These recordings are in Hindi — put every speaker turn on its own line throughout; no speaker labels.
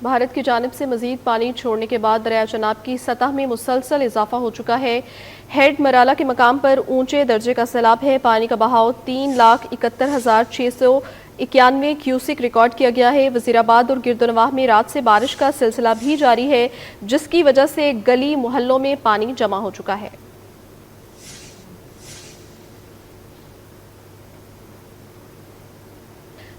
भारत की जानिब से मजीद पानी छोड़ने के बाद दरिया चनाब की सतह में मुसलसल इजाफा हो चुका है। हेड मराला के मकाम पर ऊंचे दर्जे का सैलाब है। पानी का बहाव 3,71,691 क्यूसिक रिकॉर्ड किया गया है। वजीराबाद और गिरदोनवाह में रात से बारिश का सिलसिला भी जारी है, जिसकी वजह से गली मोहल्लों में पानी जमा हो चुका है।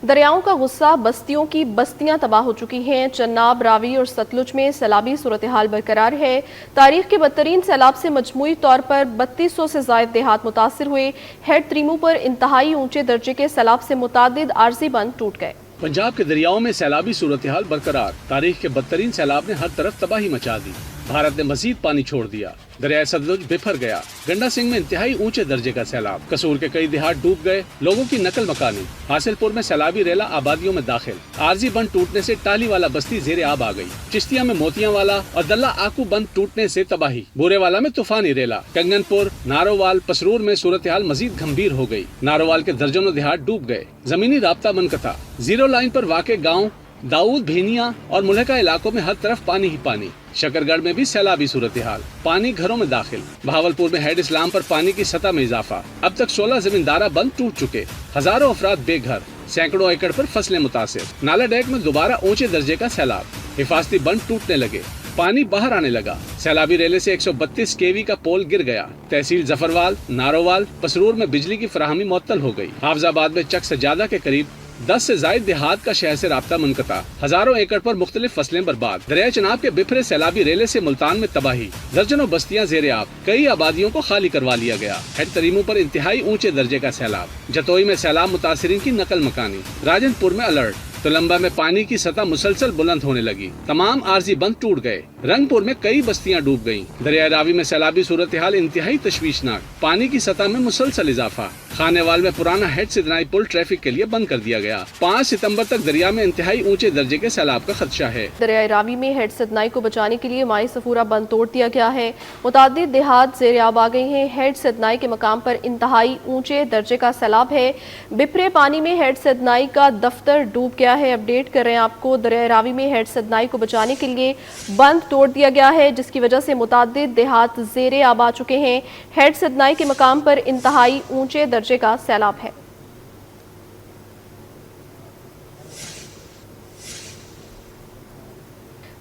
दरियाओं का गुस्सा, बस्तियों की बस्तियां तबाह हो चुकी हैं। चन्नाब, रावी और सतलुज में सैलाबी सूरत हाल बरकरार है। तारीख के बदतरीन सैलाब से मजमूई तौर पर 3200 से जायद देहात मुतासिर हुए। हेड त्रीमू पर इंतहाई ऊंचे दर्जे के सैलाब से मुतादिद आर्जी बंद टूट गए।
पंजाब के दरियाओं में सैलाबी सूरत हाल बरकरार। तारीख के बदतरीन सैलाब ने हर तरफ तबाही मचा दी। भारत ने मजीद पानी छोड़ दिया। दरिया सतलुज बिफर गया। गंडा सिंह में इंतहाई ऊंचे दर्जे का सैलाब। कसूर के कई देहात डूब गए। लोगों की नकल मकानी। हासिलपुर में सैलाबी रेला आबादियों में दाखिल। आरजी बंद टूटने से टाली वाला बस्ती जेरे आब आ गई। चिश्तिया में मोतियां वाला और दल्ला आकू बंद टूटने से तबाही। बोरेवाला में तूफानी रेला। कंगनपुर, नारोवाल, पसरूर में सूरत हाल मजीद गंभीर हो गई। नारोवाल के दर्जनों देहात डूब गए। जमीनी राब्ता मनकता। जीरो लाइन पर वाक़े गाँव दाऊद, भेनिया और मुल्हका इलाकों में हर तरफ पानी ही पानी। शकरगढ़ में भी सैलाबी सूरत हाल। पानी घरों में दाखिल। बहावलपुर में हेड इस्लाम पर पानी की सतह में इजाफा। अब तक 16 जमींदारा बंद टूट चुके। हजारों अफराद बेघर। सैकड़ों एकड़ पर फसलें मुतासिर। नाला डेक में दोबारा ऊंचे दर्जे का सैलाब। हिफाजती बंद टूटने लगे। पानी बाहर आने लगा। सैलाबी रेले से 132 केवी का पोल गिर गया। तहसील जफरवाल, नारोवाल, पसरूर में बिजली की फराहमी मुअत्तल हो गई। हाफजाबाद में चक सजादा के करीब 10 से जायद देहात का शहर से राब्ता मुनक़ता। हजारों एकड़ पर मुख्तलिफ फसलें बर्बाद। दरिया चनाब के बिफरे सैलाबी रेले से मुल्तान में तबाही। दर्जनों बस्तियां जेरे आब। कई आबादियों को खाली करवा लिया गया। हेड तरीमू पर इंतहाई ऊंचे दर्जे का सैलाब। जतोई में सैलाब मुतासिरीन की नकल मकानी। राजनपुर में अलर्ट। तलम्बा में पानी की सतह मुसलसल बुलंद होने लगी। तमाम आरजी बंद टूट गए। रंगपुर में कई बस्तियां डूब गईं। दरिया रावी में सैलाबी सूरत हाल इंतहाई तशवीशनाक। पानी की सतह में मुसलसल इजाफा। खानेवाल में पुराना हेड सिदनाई पुल ट्रैफिक के लिए बंद कर दिया गया। 5 सितंबर तक दरिया में इंतहाई ऊंचे दर्जे के सैलाब का खदशा है।
दरिया रावी में हेड सिदनाई को बचाने के लिए माई सफूरा बंद तोड़ दिया गया है। मुतादिद देहात जेरे आब आ गई हैं। हेड सिदनाई के मकाम पर इंतहाई ऊंचे दर्जे का सैलाब है। बिफरे पानी में हेड सिदनाई का दफ्तर डूब गया है। अपडेट कर रहे हैं आपको। दरिया रावी में हेड सिदनाई को बचाने के लिए बंद तोड़ दिया गया है, जिसकी वजह से मुतादिद देहात जेरे आब आ चुके हैं। हेड सिदनाई के मकाम पर इंतहाई ऊंचे दर्जे का सैलाब है।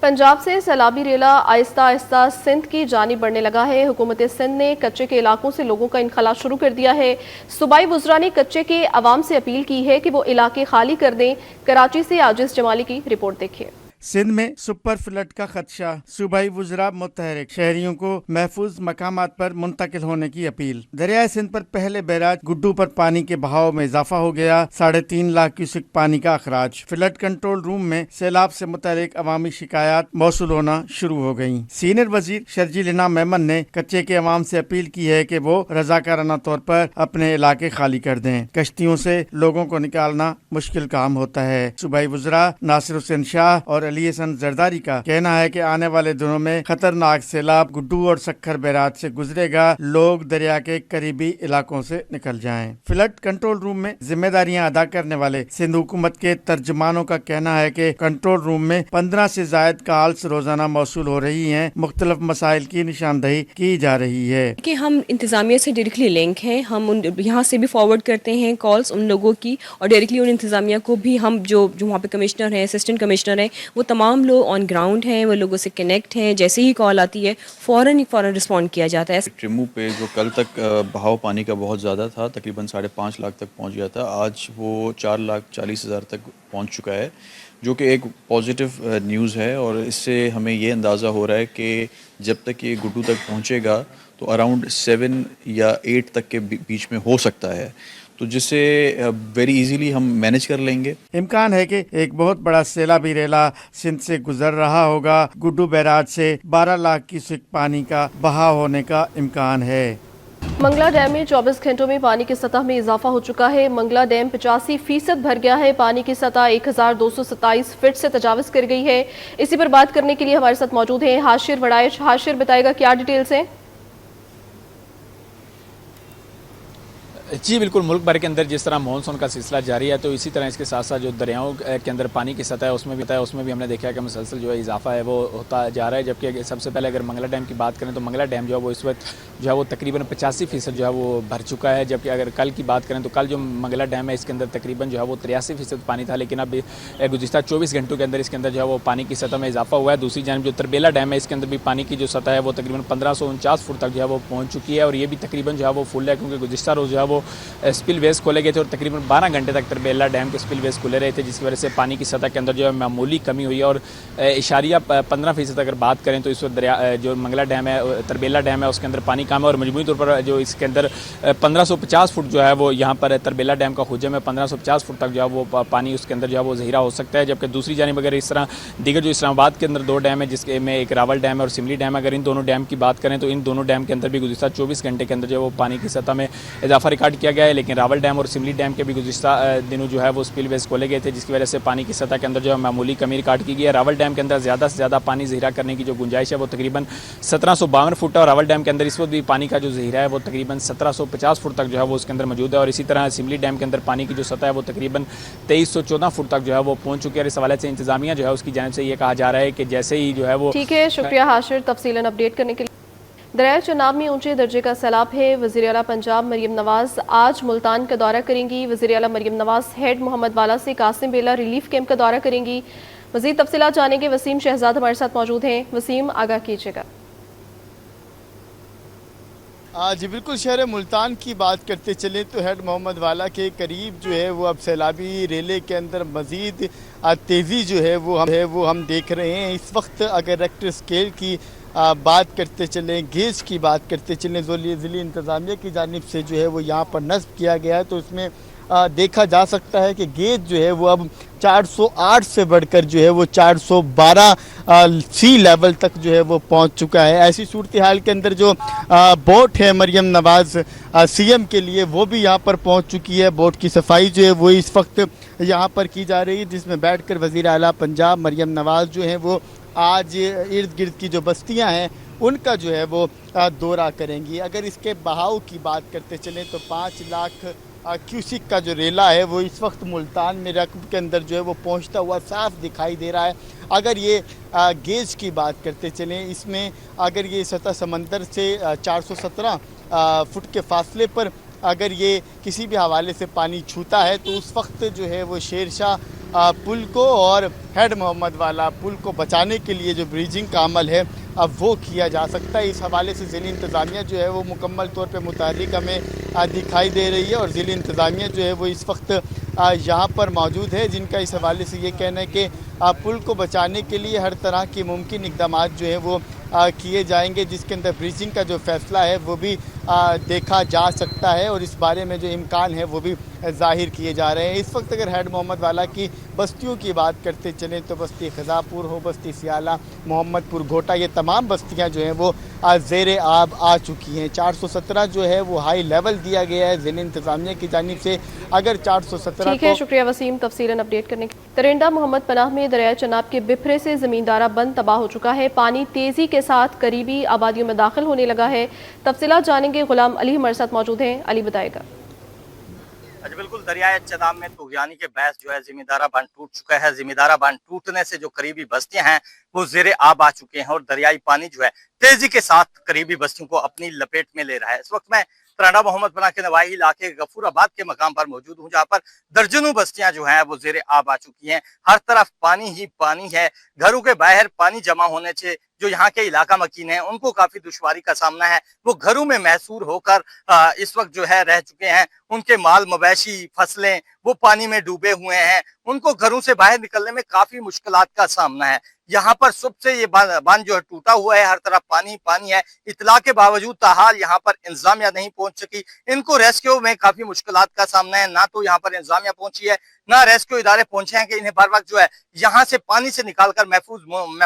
पंजाब से सैलाबी रेला आहिस्ता आहिस्ता सिंध की जानिब बढ़ने लगा है। हुकूमत सिंध ने कच्चे के इलाकों से लोगों का इनखला शुरू कर दिया है। सूबाई वुज़रा ने कच्चे के अवाम से अपील की है कि वो इलाके खाली कर दें। कराची से आजिज जमाली की रिपोर्ट देखिए।
सिंध में सुपर फ्लड का खदशा। सूबाई वुज़रा मुतहरिक। शहरियों को महफूज मकामात पर मुंतकिल होने की अपील। दरियाए सिंध पर पहले बैराज गुड्डू पर पानी के बहाव में इजाफा हो गया। 3.5 लाख क्यूसिक पानी का अखराज। फ्लड कंट्रोल रूम में सैलाब से मुतहरिक अवामी शिकायत मौसूल होना शुरू हो गयी। सीनियर वजीर शर्जील इनाम मेमन ने कच्चे के अवाम से अपील की है कि वो रजाकाराना तौर पर अपने इलाके खाली कर दें। कश्तियों से लोगों को निकालना मुश्किल काम होता है। सूबाई वुज़रा नासिर हुसैन शाह और अली हसन जरदारी का कहना है कि आने वाले दिनों में खतरनाक सैलाब गुड्डू और सक्खर बैराज से गुजरेगा। लोग दरिया के करीबी इलाकों से निकल जाएं। फ्लड कंट्रोल रूम में जिम्मेदारियां अदा करने वाले सिंध हुकूमत के तर्जमानों का कहना है कि कंट्रोल रूम में 15 से जायद कॉल्स रोजाना मौसूल हो रही हैं। मुख्तलिफ मसाइल की निशानदही की जा रही है
कि हम इंतजामिया से डायरेक्टली लिंक हैं। हम यहाँ से भी फॉरवर्ड करते हैं कॉल्स उन लोगों की, और डायरेक्टली उन इंतजामिया को भी हम जो वहाँ पे कमिश्नर हैं, असिस्टेंट कमिश्नर हैं, वो तमाम लोग ऑन ग्राउंड हैं, वो लोगों से कनेक्ट हैं। जैसे ही कॉल आती है फ़ौरन रिस्पॉन्ड किया जाता है।
ट्रिमू पे जो कल तक बहाव पानी का बहुत ज़्यादा था, तकरीबन 5.5 लाख तक पहुंच गया था, आज वो 4,40,000 तक पहुंच चुका है, जो कि एक पॉजिटिव न्यूज़ है। और इससे हमें ये अंदाज़ा हो रहा है कि जब तक ये गुड्डू तक पहुँचेगा तो अराउंड 7 या 8 तक के बीच में हो सकता है, तो जिससे वेरी इजीली हम मैनेज कर लेंगे।
इम्कान है कि एक बहुत बड़ा सैलाबी रेला सिंध से गुजर रहा होगा। गुड्डू बैराज से 12 लाख क्यूसेक पानी का बहाव होने का इम्कान है।
मंगला डैम में 24 घंटों में पानी की सतह में इजाफा हो चुका है। मंगला डैम 85% भर गया है। पानी की सतह 1227 फीट से तजावज़ कर गई है। इसी पर बात करने के लिए हमारे साथ मौजूद हैं हाशिर वड़ाइश। हाशिर, बताएगा क्या डिटेल्स हैं?
जी बिल्कुल, मुल्क भर के अंदर जिस तरह मानसून का सिलसिला जारी है, तो इसी तरह इसके साथ साथ जो दरियाओं के अंदर पानी की सतह है उसमें भी हमने देखा है कि मुसलसल जो है इजाफा है वो होता जा रहा है। जबकि सबसे पहले अगर मंगला डैम की बात करें तो मंगला डैम जो है वो इस वक्त जो है वो तकरीबन 85% जो है वो भर चुका है। जबकि अगर कल की बात करें तो कल जो मंगला डैम है इसके अंदर तकरीबन जो है वो 83% पानी था, लेकिन अब गुज़िश्ता 24 घंटों के अंदर इसके अंदर जो है वो पानी की सतह में इजाफा हुआ है। दूसरी जानब जो तरबेला डैम है इसके अंदर भी पानी की जो सतह है वो तकरीबन 1549 फुट तक जो है वो पहुँच चुकी है और ये भी तकरीबन जो है वो फुल है, क्योंकि गुज़िश्ता रोज़ जो है वो स्पिल वेज खोले गए थे और तकरीबन 12 घंटे तक तरबेला डैम के स्पिल वेज खुले रहे थे, जिसकी वजह से पानी की सतह के अंदर जो है मामूली कमी हुई है। और इशारिया 15% अगर बात करें तो इस वक्त दरिया जो मंगला डैम है तरबेला डैम है उसके अंदर पानी कम है और मजमूई तौर पर जो इसके अंदर 1550 फुट जो है वो यहाँ पर तरबेला डैम का हुजम है, 1550 फुट तक जो है वो पानी उसके अंदर जो है वो ज़हीरा हो सकता है। जबकि दूसरी जानिब अगर इस तरह दीगर जो इस्लामाबाद के अंदर 2 डैम है जिसके में एक रावल डैम है और सिमली डैम है, अगर इन दोनों डैम की बात करें तो इन दोनों डैम के अंदर भी गुज़िश्ता 24 घंटे के अंदर जो है वो पानी की सतह में इजाफा रिकॉर्ड किया गया है। लेकिन रावल डैम और सिमली डैम के भी गुज़िश्ता दिनों जो है वो स्पिल वेज खोले गए थे, जिसकी वजह से पानी की सतह के अंदर जो है मामूली कमी रिकॉर्ड की गई है। रावल डैम के अंदर ज़्यादा से ज़्यादा पानी ज़हीरा करने की जो गुंजाइश है वो तकरीबन 1752 फुट है और रावल डैम के अंदर इस वक्त भी पानी का जो ज़हीरा है वो तकरीबन 1750 फुट तक जो है वो उसके अंदर मौजूद है। और इसी तरह सिमली डैम के अंदर पानी की जो सतह है वो तकरीबन 2314 फुट तक जो है वो पहुँच चुकी है। और इस हवाले से इंतजामिया जो है उसकी जानिब से ये कहा जा रहा है कि जैसे ही जो है वो
ठीक है, शुक्रिया हाशिर तफसीलन अपडेट करने के लिए। दरिया चनाब में ऊंचे दर्जे का सैलाब है। वज़ीर आला पंजाब मरियम नवाज आज मुल्तान का दौरा करेंगी। वज़ीर आला मरियम नवाज हेड मोहम्मद वाला से कासिम बेला रिलीफ कैंप का दौरा करेंगी। मज़ीद तफसीलात जानेंगे। वसीम शहजाद हमारे साथ मौजूद हैं। वसीम, आगाह कीजिएगा।
जी बिल्कुल, शहर मुल्तान की बात करते चलें तो हेड मोहम्मद वाला के करीब जो है वो अब सैलाबी रेले के अंदर मज़ीद तेज़ी जो है वो हम देख रहे हैं। इस वक्त अगर रेक्टर स्केल की बात करते चलें, गेज की बात करते चलें, ज़िली इंतज़ामिया की जानिब से जो है वो यहाँ पर नस्ब किया गया है, तो उसमें देखा जा सकता है कि गेज जो है वो अब 408 से बढ़कर जो है वो 412 सी लेवल तक जो है वो पहुंच चुका है। ऐसी सूरत हाल के अंदर जो बोट है मरियम नवाज़ सीएम के लिए वो भी यहाँ पर पहुंच चुकी है। बोट की सफाई जो है वो इस वक्त यहाँ पर की जा रही है, जिसमें बैठकर वज़ीर आला पंजाब मरियम नवाज़ जो है वो आज इर्द गिर्द की जो बस्तियाँ हैं उनका जो है वो दौरा करेंगी। अगर इसके बहाव की बात करते चलें तो 5 लाख क्यूसिक का जो रेला है वो इस वक्त मुल्तान में रकब के अंदर जो है वो पहुंचता हुआ साफ दिखाई दे रहा है। अगर ये गेज की बात करते चलें, इसमें अगर ये सतह समंदर से 417 फुट के फासले पर अगर ये किसी भी हवाले से पानी छूता है तो उस वक्त जो है वो शेरशाह पुल को और हेड मोहम्मद वाला पुल को बचाने के लिए जो ब्रिजिंग का अमल है अब वो किया जा सकता है। इस हवाले से ज़िली इंतज़ामिया जो है वो मुकम्मल तौर पे मुतहर्रिक हमें दिखाई दे रही है और ज़िली इंतज़ामिया जो है वो इस वक्त यहाँ पर मौजूद है, जिनका इस हवाले से ये कहना है कि पुल को बचाने के लिए हर तरह के मुमकिन इक़दाम जो है वो किए जाएंगे, जिसके अंदर ब्रिजिंग का जो फ़ैसला है वो भी देखा जा सकता है और इस बारे में जो इम्कान है वो भी ज़ाहिर किए जा रहे हैं। इस वक्त अगर हेड मोहम्मद वाला की बस्तियों की बात करते चलें तो बस्ती खजापुर हो, बस्ती सियाला, मोहम्मदपुर, घोटा, ये तमाम बस्तियां जो हैं वो ज़ेरे आब आ चुकी हैं। 417 जो है वो हाई लेवल दिया गया है ज़िली इंतज़ामिया की जानिब से। अगर 417
ठीक है, शुक्रिया वसीम तफसीलन अपडेट करने के। तरिंडा मोहम्मद पनाह में दरिया चनाब के बिफरे से ज़मींदारा बंद तबाह हो चुका है। पानी तेज़ी के साथ करीबी आबादियों में दाखिल होने लगा है। तफसीलात जानेंगे। गुलाम अली हमारे साथ मौजूद हैं। अली बताएगा।
अच्छा बिल्कुल, दरियाए चनाब में तुग़यानी के बहस जो है ज़मींदारा बांध टूट चुका है। ज़मींदारा बांध टूटने से जो करीबी बस्तियां हैं वो ज़ेरे आब आ चुके हैं और दरियाई पानी जो है तेजी के साथ करीबी बस्तियों को अपनी लपेट में ले रहा है। इस वक्त मैं तरांडा मोहम्मद पनाह के नवाही इलाके गफूराबाद के मकाम पर मौजूद हूँ, जहाँ पर दर्जनों बस्तियां जो हैं वो ज़ेरे आब आ चुकी हैं। हर तरफ पानी ही पानी है। घरों के बाहर पानी जमा होने से जो यहाँ के इलाका मकीन है उनको काफी दुश्वारी का सामना है। वो घरों में महसूर होकर इस वक्त जो है रह चुके हैं। उनके माल मवेशी फसलें वो पानी में डूबे हुए हैं। उनको घरों से बाहर निकलने में काफी मुश्किलात का सामना है। यहाँ पर सुबह से ये बांध जो है टूटा हुआ है, हर तरफ पानी पानी है। इतला के बावजूद ताहाल यहाँ पर इंतजामिया नहीं पहुंच सकी। इनको रेस्क्यू में काफी मुश्किलात का सामना है। ना तो यहाँ पर इंतजामिया पहुंची है, ना रेस्क्यू इदारे पहुंचे हैं कि इन्हें बर वक्त जो है यहाँ से पानी से निकालकर महफूज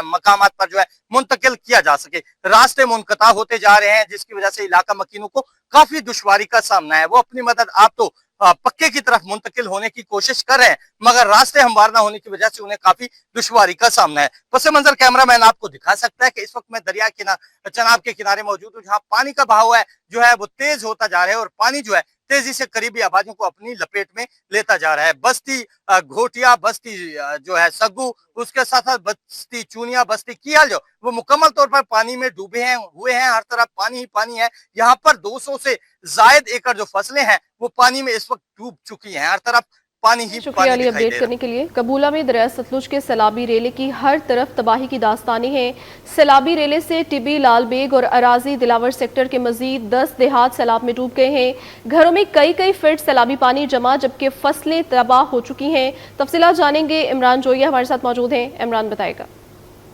मकामात पर जो है मुंतकिल किया जा सके। रास्ते मुनक़ता होते जा रहे हैं, जिसकी वजह से इलाका मकीनों को काफी दुश्वारी का सामना है। वो अपनी मदद आप तो पक्के की तरफ मुंतकिल होने की कोशिश कर रहे हैं, मगर रास्ते हमवार ना होने की वजह से उन्हें काफी दुश्वारी का सामना है। पसे मंजर कैमरा मैन आपको दिखा सकता है कि इस वक्त मैं दरिया चनाब के किनारे मौजूद हूँ, जहाँ पानी का बहाव है जो है वो तेज होता जा रहा है और पानी जो है तेजी से करीबी आबादियों को अपनी लपेट में लेता जा रहा है। बस्ती घोटिया, बस्ती जो है सग्गू, उसके साथ साथ बस्ती चूनिया, बस्ती कियाल जो वो मुकम्मल तौर पर पानी में डूबे हैं हुए हैं। हर तरफ पानी ही पानी है। यहाँ पर 200 से जायद एकड़ जो फसलें हैं वो पानी में इस वक्त डूब चुकी हैं। हर तरफ पानी ही
शुक्रिया
पानी
अली अपडेट करने के लिए। कबूला में दरिया सतलुज के सैलाबी रेले की हर तरफ तबाही की दास्तानें हैं। सैलाबी रेले से टिब्बी, लालबेग और अराजी दिलावर सेक्टर के मजीद 10 देहात सैलाब में डूब गए हैं। घरों में कई कई फीट सैलाबी पानी जमा, जबकि फसलें तबाह हो चुकी हैं। तफसीलात जानेंगे, इमरान जोया हमारे साथ मौजूद हैं। इमरान बताएगा।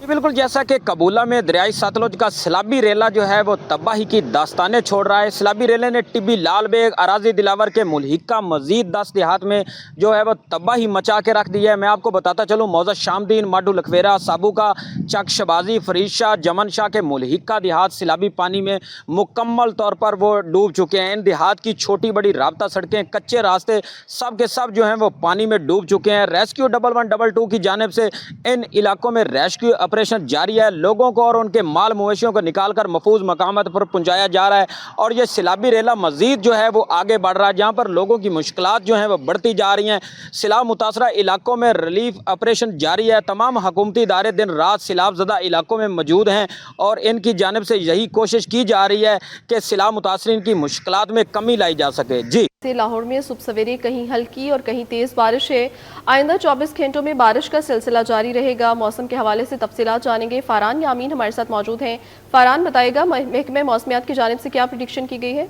बिल्कुल, जैसा कि कबूला में दरियाई सतलुज का सैलाबी रेला जो है वो तबाही की दास्तानें छोड़ रहा है। सैलाबी रेले ने टिब्बी, लालबेग, अराजी दिलावर के मुल्हिका मजीद 10 देहात में जो है वो तबाही मचा के रख दी है। मैं आपको बताता चलूँ, मौजा शामदीन, माडू लखवेरा, साबुका, चक शबाजी, फरीद शाह, जमन शाह के मुल्हिका देहात सैलाबी पानी में मुकम्मल तौर पर वो डूब चुके हैं। इन देहात की छोटी बड़ी राब्ता सड़कें, कच्चे रास्ते सब के सब जो हैं वो पानी में डूब चुके हैं। रेस्क्यू 1112 की जानिब से इन इलाकों में रेस्क्यू ऑपरेशन जारी है। लोगों को और उनके माल मवेशियों को निकालकर महफूज मकामात पर पहुंचाया जा रहा है और ये सैलाबी रेला मजीद जो है वो आगे बढ़ रहा है, जहां पर लोगों की मुश्किलात जो हैं वो बढ़ती जा रही हैं। सैलाब मुतासरा इलाकों में रिलीफ ऑपरेशन जारी है। तमाम हुकूमती इदारे दिन रात सैलाब ज़दा इलाकों में मौजूद हैं और इनकी जानिब से यही कोशिश की जा रही है कि सैलाब मुतासरीन की मुश्किलात में कमी लाई जा सके। जी,
लाहौर में सुबह सवेरे कहीं हल्की और कहीं तेज बारिश है। आइंदा 24 घंटों में बारिश का सिलसिला जारी रहेगा। मौसम के हवाले से तफसीलात जानेंगे। फारान यामीन हमारे साथ मौजूद हैं। फारान बताएगा, महकमे मौसमियात की जानिब से क्या प्रेडिक्शन की गई है?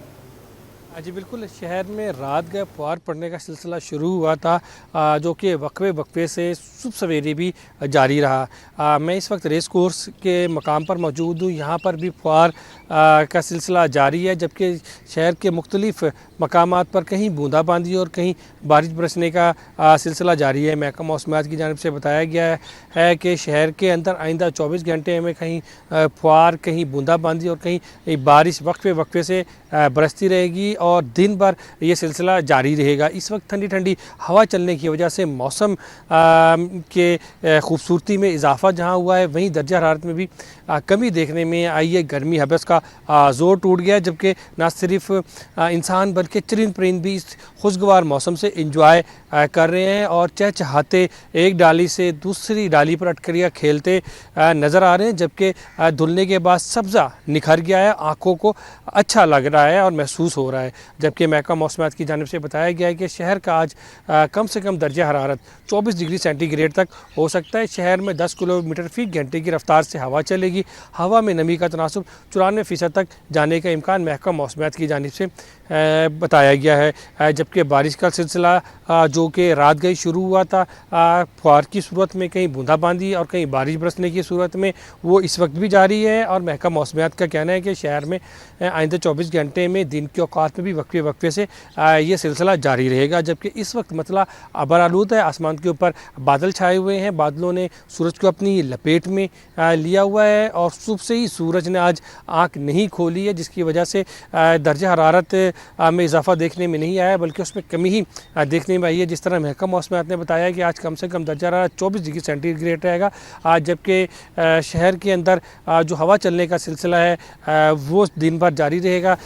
जी बिल्कुल, शहर में रात गए फुहार पड़ने का सिलसिला शुरू हुआ था, जो कि वक्फे से सुबह सवेरे भी जारी रहा। मैं इस वक्त रेस कोर्स के मकाम पर मौजूद हूँ। यहाँ पर भी फुहार का सिलसिला जारी है, जबकि शहर के मुख्तलिफ मकामात पर कहीं बूंदाबांदी और कहीं बारिश बरसने का सिलसिला जारी है। महकमा मौसमियात की जानिब से बताया गया है कि शहर के अंदर आइंदा 24 घंटे में कहीं फुहार, कहीं बूंदाबांदी और कहीं बारिश वक्फे से बरसती रहेगी और दिन भर ये सिलसिला जारी रहेगा। इस वक्त ठंडी ठंडी हवा चलने की वजह से मौसम के खूबसूरती में इजाफा जहाँ हुआ है, वहीं दर्जा हरारत में भी कमी देखने में आई है। गर्मी हबस का ज़ोर टूट गया, जबकि न सिर्फ इंसान बल्कि चरिंद परिंद भी इस खुशगवार मौसम से इंजॉय कर रहे हैं और चहचहाते एक डाली से दूसरी डाली पर अटकरियाँ खेलते नज़र आ रहे हैं। जबकि धुलने के बाद सब्ज़ा निखर गया है, आँखों को अच्छा लग रहा है और महसूस हो रहा है। जबकि महकमा मौसमियात की जानिब से बताया गया है कि शहर का आज कम से कम दर्जा हरारत 24 डिग्री सेंटीग्रेड तक हो सकता है। शहर में 10 किलोमीटर फी घंटे की रफ्तार से हवा चलेगी। हवा में नमी का तनासुब 94% तक जाने का इम्कान महकमा मौसमियात की जानिब से बताया गया है। जबकि बारिश का सिलसिला जो कि रात गई शुरू हुआ था, फुहार की सूरत में कहीं बूंदाबांदी और कहीं बारिश बरसने की सूरत में, वो इस वक्त भी जारी है। और महकमा मौसमियात का कहना है कि शहर में आइंदा 24 घंटे में दिन के औकात में भी वक्फे से ये सिलसिला जारी रहेगा। जबकि इस वक्त मतला अबरालूद है, आसमान के ऊपर बादल छाए हुए हैं, बादलों ने सूरज को अपनी लपेट में लिया हुआ है और सुबह से ही सूरज ने आज आँख नहीं खोली है, जिसकी वजह से दर्जा हरारत में इजाफा देखने में नहीं आया बल्कि उसमें कमी ही देखने में आई है। जिस तरह महकमा मौसमियात ने बताया कि आज कम से कम दर्जा हरारत 24 डिग्री सेंटीग्रेड रहेगा। जबकि शहर के अंदर जो हवा चलने का सिलसिला है वो दिन भर जारी रहेगा,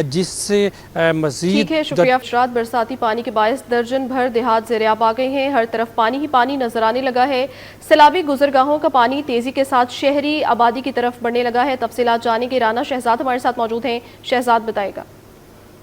जिससे मज़ीद
ठीक है। शुक्रिया। रात बरसाती पानी के बायस दर्जन भर देहात ज़ेर-ए-आब आ गए हैं। हर तरफ पानी ही पानी नजर आने लगा है। सैलाबी गुजरगाहों का पानी तेजी के साथ शहरी आबादी की तरफ बढ़ने लगा है। तफसीलात जानेंगे। राना शहजाद हमारे साथ मौजूद हैं। शहजाद बताएगा।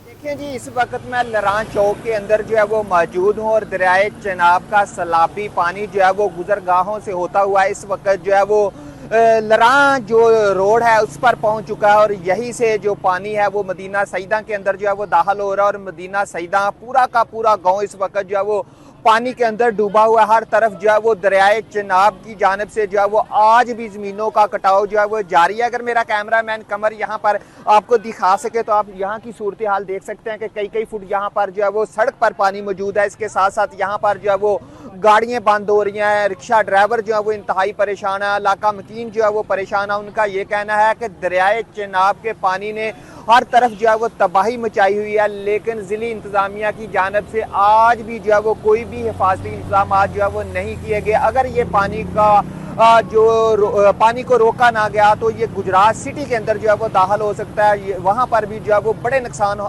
देखिए जी, इस वक्त मैं लरान चौक के अंदर जो है वो मौजूद हूँ और दरियाए चनाब का सैलाबी पानी जो है वो गुजरगाहों से होता हुआ इस वक्त जो है वो लरान जो रोड है उस पर पहुंच चुका है और यहीं से जो पानी है वो मदीना सईदा के अंदर जो है वो दाखिल हो रहा है और मदीना सईदा पूरा का पूरा गांव इस वक्त जो है वो पानी के अंदर डूबा हुआ है। हर तरफ जो है वो दरियाए चनाब की जानिब से जो है वो आज भी ज़मीनों का कटाव जो है वो जारी है। अगर मेरा कैमरामैन कमर यहाँ पर आपको दिखा सके तो आप यहाँ की सूरत हाल देख सकते हैं कि कई फुट यहाँ पर जो है वो सड़क पर पानी मौजूद है। इसके साथ साथ यहाँ पर जो है वो गाड़ियाँ बंद हो रही हैं, रिक्शा ड्राइवर जो है वो इंतहाई परेशान है, इलाका मकीन जो है वो परेशान है। उनका ये कहना है कि दरियाए चनाब के पानी ने हर तरफ जो है वो तबाही मचाई हुई है, लेकिन ज़िली इंतज़ामिया की जानिब से आज भी जो है वो कोई भी हिफाजती इंतजाम जो है वो नहीं किए गए। अगर ये पानी का पानी को रोका ना गया तो ये गुजरात सिटी के अंदर जो है वो दाखिल हो सकता है। वहाँ पर भी जो है वो बड़े नुकसान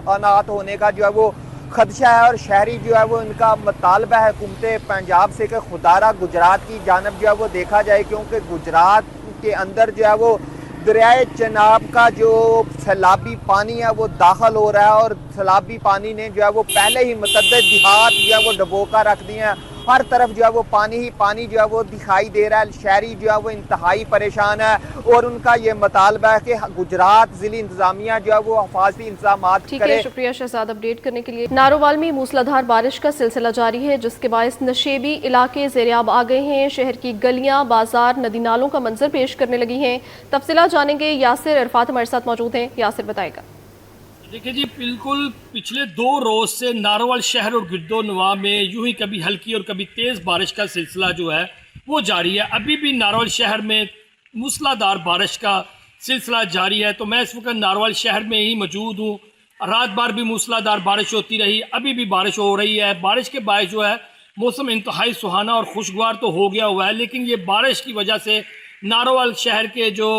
होने का जो है वो खदशा है और शहरी जो है वो इनका मुतालबा है हुकूमत पंजाब से कि खुदारा गुजरात की जानब जो है वो देखा जाए, क्योंकि गुजरात के अंदर जो है वो दरियाए चनाब का जो सैलाबी पानी है वो दाखिल हो रहा है और सैलाबी पानी ने जो है वो पहले ही मुतअद्दिद देहात जो है वो डबोका रख दिए हैं। हर तरफ जो है वो पानी ही पानी जो है वो दिखाई दे रहा है। शहरी जो है वो इंतहाई परेशान है और उनका ये मुतालबा है कि गुजरात जिली इंतजामिया जो है वो हिफाजती इंतजाम
ठीक
करे।
है, शुक्रिया शहजाद अपडेट करने के लिए। नारोवाल में मूसलाधार बारिश का सिलसिला जारी है, जिसके बायस नशेबी इलाके ज़ेरियाब आ गए हैं। शहर की गलियां, बाजार, नदी नालों का मंजर पेश करने लगी हैं। तफसीलात जानेंगे, यासिर अरफात हमारे साथ मौजूद हैं। यासिर बताएगा।
देखिए जी, बिल्कुल पिछले 2 रोज़ से नारोवाल शहर और गिरदोनवा में यूं ही कभी हल्की और कभी तेज़ बारिश का सिलसिला जो है वो जारी है। अभी भी नारोवाल शहर में मूसलाधार बारिश का सिलसिला जारी है। तो मैं इस वक्त नारोवाल शहर में ही मौजूद हूँ। रात भर भी मूसलाधार बारिश होती रही, अभी भी बारिश हो रही है। बारिश के बायस जो है मौसम इंतहाई सुहाना और खुशगवार तो हो गया हुआ है, लेकिन ये बारिश की वजह से नारोवाल शहर के जो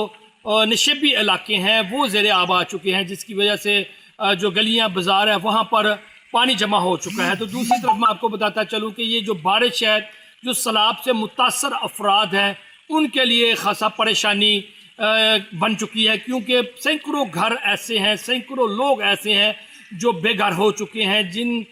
नशेबी इलाके हैं वो ज़ेरे आब आ चुके हैं, जिसकी वजह से जो गलियां बाजार है वहाँ पर पानी जमा हो चुका है। तो दूसरी तरफ मैं आपको बताता चलूँ कि ये जो बारिश है, जो सैलाब से मुतासर अफराद हैं उनके लिए खासा परेशानी बन चुकी है, क्योंकि सैकड़ों घर ऐसे हैं, सैकड़ों लोग ऐसे हैं जो बेघर हो चुके हैं, जिन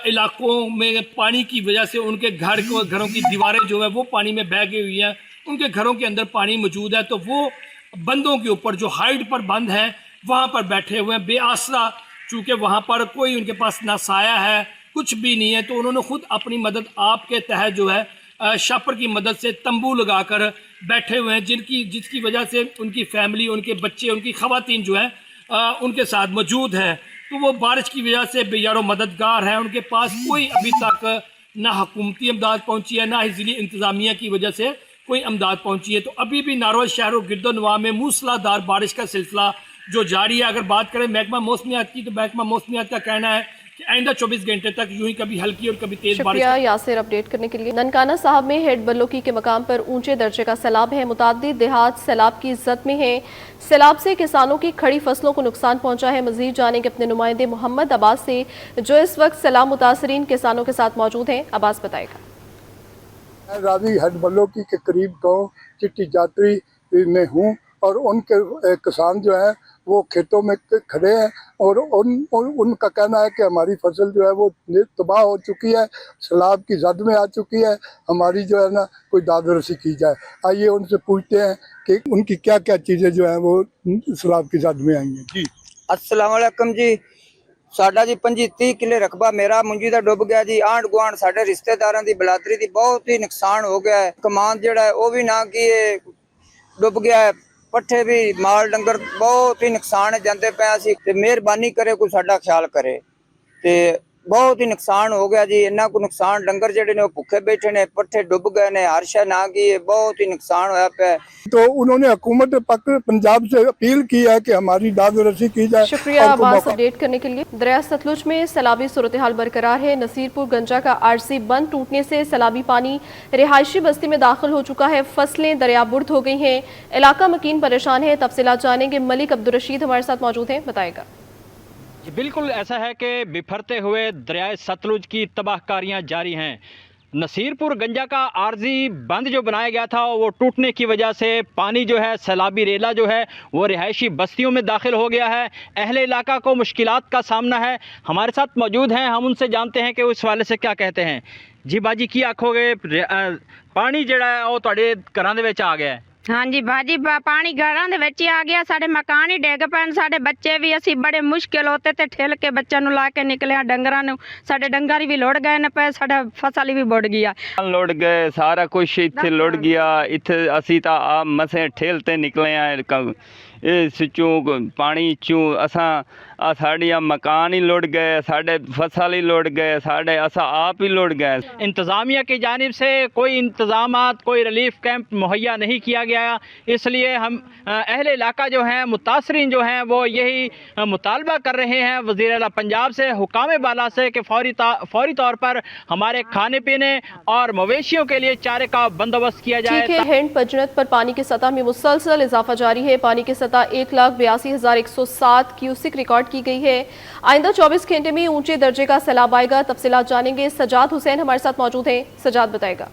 इलाकों में पानी की वजह से उनके घरों की दीवारें जो है वो पानी में बह गई हुई हैं, उनके घरों के अंदर पानी मौजूद है। तो वो बंदों के ऊपर जो हाइट पर बंद है वहाँ पर बैठे हुए हैं बेआसरा, चूँकि वहाँ पर कोई उनके पास ना साया है, कुछ भी नहीं है। तो उन्होंने ख़ुद अपनी मदद आपके तहत जो है शापर की मदद से तंबू लगाकर बैठे हुए हैं, जिसकी वजह से उनकी फैमिली, उनके बच्चे, उनकी ख़वातीन जो है उनके साथ मौजूद हैं। तो वो बारिश की वजह से बेयारो मददगार हैं, उनके पास कोई अभी तक ना हुकूमती इमदाद पहुँची है, ना ही ज़िली इंतज़ामिया की वजह से कोई इमदाद पहुँची है। तो अभी भी नारोवाल शहर और गिरदोनवा में मूसलाधार बारिश का सिलसिला जो जारी है। अगर बात करें महकमा मौसमियात की, तो महकमा मौसमियात का कहना है कि आइंदा 24 घंटे तक यूं ही कभी हल्की और कभी तेज बारिश।
शुक्रिया यासिर अपडेट करने के लिए। ननकाना साहब में हेड बल्लोकी के मकाम पर ऊंचे दर्जे का सैलाब है। मुताद्दिद देहात सैलाब की जद में है। सैलाब से किसानों की खड़ी फसलों को नुकसान पहुंचा है। मजीद जानेंगे अपने नुमाइंदे मोहम्मद अब्बास से, जो इस वक्त सैलाब मुतासरीन किसानों के साथ मौजूद हैं। अब्बास बताएगा।
रावी हेड बल्लोकी के करीब गाँव चिट्टी जात्री में हूँ और उनके किसान जो है वो खेतों में खड़े हैं और उनका कहना है कि हमारी फसल जो है वो तबाह हो चुकी है, सैलाब की जद में आ चुकी है, हमारी जो है ना कोई दाद रसी की जाए। आइए उनसे पूछते हैं कि उनकी क्या क्या चीज़ें जो हैं वो सैलाब की जद में आई हैं। जी
अस्सलाम वालेकुम जी। साडा जी 25-30 किले रकबा मेरा मुंजी दा डुब गया जी। आंढ गुआंढ साडे रिश्तेदारां दी बलादरी दी बहुत ही नुकसान हो गया है। कमान जिहड़ा है वो भी ना कि डुब गया है, पट्ठे भी माल डंगर बहुत ही नुकसान है जाते पे। असी मेहरबानी करे कोई साडा ख्याल करे, ते बहुत ही नुकसान हो गया जी। इन्ना को नुकसान डंगर जेडे ने भुखे बैठे ने, पट्ठे डुब गए ने, हर शय ना गई, बहुत ही नुकसान होया पे।
तो उन्होंने हुकूमत पंजाब से अपील की है कि हमारी दाद रसी की जाए।
शुक्रिया अब्बास अपडेट करने के लिए। दरिया सतलुज में सैलाबी सूरत हाल बरकरार है। नसीरपुर गंजा का आरसी बंद टूटने से सैलाबी पानी रिहायशी बस्ती में दाखिल हो चुका है। फसलें दरियाबुर्द हो गई हैं, इलाका मकीन परेशान है। तफसीलात जानेंगे, मलिक अब्दुल रशीद हमारे साथ मौजूद हैं, बताएगा।
बिल्कुल ऐसा है कि बिफरते हुए दरियाए सतलुज की तबाहकारियां जारी हैं। नसीरपुर गंजा का आर्जी बंद जो बनाया गया था वो टूटने की वजह से पानी जो है सैलाबी रेला जो है वो रिहायशी बस्तियों में दाखिल हो गया है। अहले इलाका को मुश्किलात का सामना है। हमारे साथ मौजूद हैं, हम उनसे जानते हैं कि उस वाले से क्या कहते हैं। जी बाजी की आखोगे, पानी जड़ा है वो तुहाडे घरां दे विच आ गया है?
हाँ जी भाजी, पानी घरों दे विच आ गया, साडे मकान ही डिग पैन, साडे बच्चे भी असी बड़े मुश्किल होते थे ठेल के बच्चों नु ला के निकले। डंगरां नु साडे डंगर भी लुढ़ गए ने पे, साडा फसल भी बुड़ गया,
लुढ़ गए, सारा कुछ इत्थे लुढ़ गया। इत्थे असी तां आ मसे ठेल ते निकले आ इस चों पानी चों। असां साड़ियां मकान ही लुढ़ गए, साढ़े फसल ही लुढ़ गए, साढ़े असा आप ही लुढ़ गए।
इंतज़ामिया की जानिब से कोई इंतज़ामात, कोई रिलीफ कैंप मुहैया नहीं किया गया, इसलिए हम अहले इलाका जो हैं, मुतासरीन जो हैं, वो यही मुतालबा कर रहे हैं वज़ीर आला पंजाब से, हुकाम बाला से कि फौरी तौर पर हमारे खाने पीने और मवेशियों के लिए चारे का बंदोबस्त किया जाए।
ठीक है, हिंद पंजनत पर पानी की सतह में मुसलसल इजाफा जारी है। पानी की सतह 1,82,107 क्यूसिक रिकॉर्ड की गई है। आइंदा 24 घंटे में ऊंचे दर्जे का सैलाब आएगा। तफसीलात जानेंगे। सजाद हुसैन हमारे साथ मौजूद हैं। सजाद बताएगा।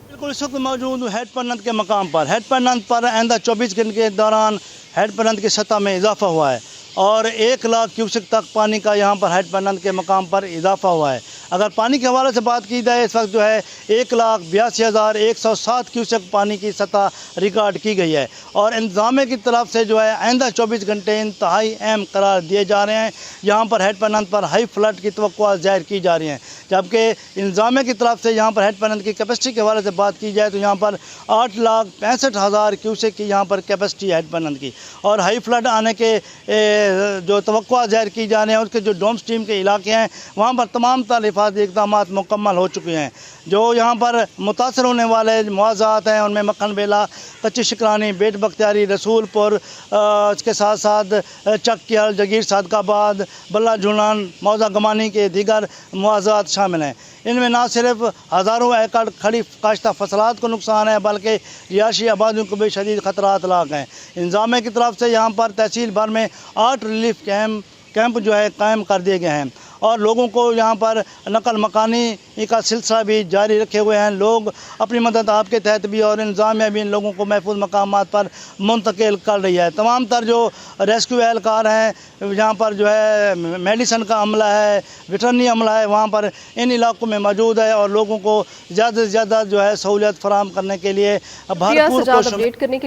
बिल्कुल, इस वक्त मौजूद हूँ हेड पर नंद के मकाम पर। हेड पर नंद पर आइंदा 24 घंटे के दौरान हेड पर नंद की सतह में इजाफा हुआ है और 1 लाख क्यूसिक तक पानी का यहाँ पर हेड पर नंद के मकाम पर इजाफा हुआ है। अगर पानी के हवाले से बात की जाए, इस वक्त जो है 1,82,107 क्यूसेक पानी की सतह रिकॉर्ड की गई है और इंतज़ामिया की तरफ से जो है आइंदा 24 घंटे इंतहाई अहम करार दिए जा रहे हैं। यहाँ पर हेड पर नंद पर हाई फ्लड की तवक्कुआत ज़ाहिर की जा रही हैं, जबकि इंतज़ामिया की तरफ से यहाँ पर हेड पर नंद की कैपेसिटी के हवाले से बात की जाए तो यहाँ पर 8,65,000 क्यूसेक की यहाँ पर कैपेसिटी है हेड पर नंद की। और हाई फ्लड आने के जो तवक्कुआत ज़ाहिर की जा रहे हैं, उसके जो डोम स्ट्रीम के इलाके हैं वहाँ पर तमाम हिफाजती इक़दाम मुकम्मल हो चुके हैं। जो यहाँ पर मुतासर होने वाले मुआवज़ात हैं उनमें मक्खन बेला, कच्ची शिकरानी, बेट बख्तियारी, रसूलपुर, इसके साथ साथ चक्कियल, जगीर सादकाबाद, बल्ला झूलान, मौजा गमानी के दीगर मुआवज़ात शामिल हैं। इनमें ना सिर्फ हज़ारों एकड़ खड़ी काश्ता फसलात को नुकसान है बल्कि रिहायशी आबादियों को भी शदीद ख़तरात लाक हैं। इंतज़ामिया की तरफ से यहाँ पर तहसील भर में 8 रिलीफ कैंप जो है कायम कर दिए गए हैं और लोगों को यहाँ पर नकल मकानी का सिलसिला भी जारी रखे हुए हैं। लोग अपनी मदद आपके तहत भी और इंतज़ामिया भी इन लोगों को महफूज मकामात पर मुंतकिल कर रही है। तमाम तर जो रेस्क्यू एहलकार हैं, यहाँ पर जो है मेडिसन का अमला है, वेटरनरी अमला है, वहाँ पर इन इलाकों में मौजूद है और लोगों को ज़्यादा से ज़्यादा जो है सहूलियत फराहम करने के लिए भरपूर कोशिश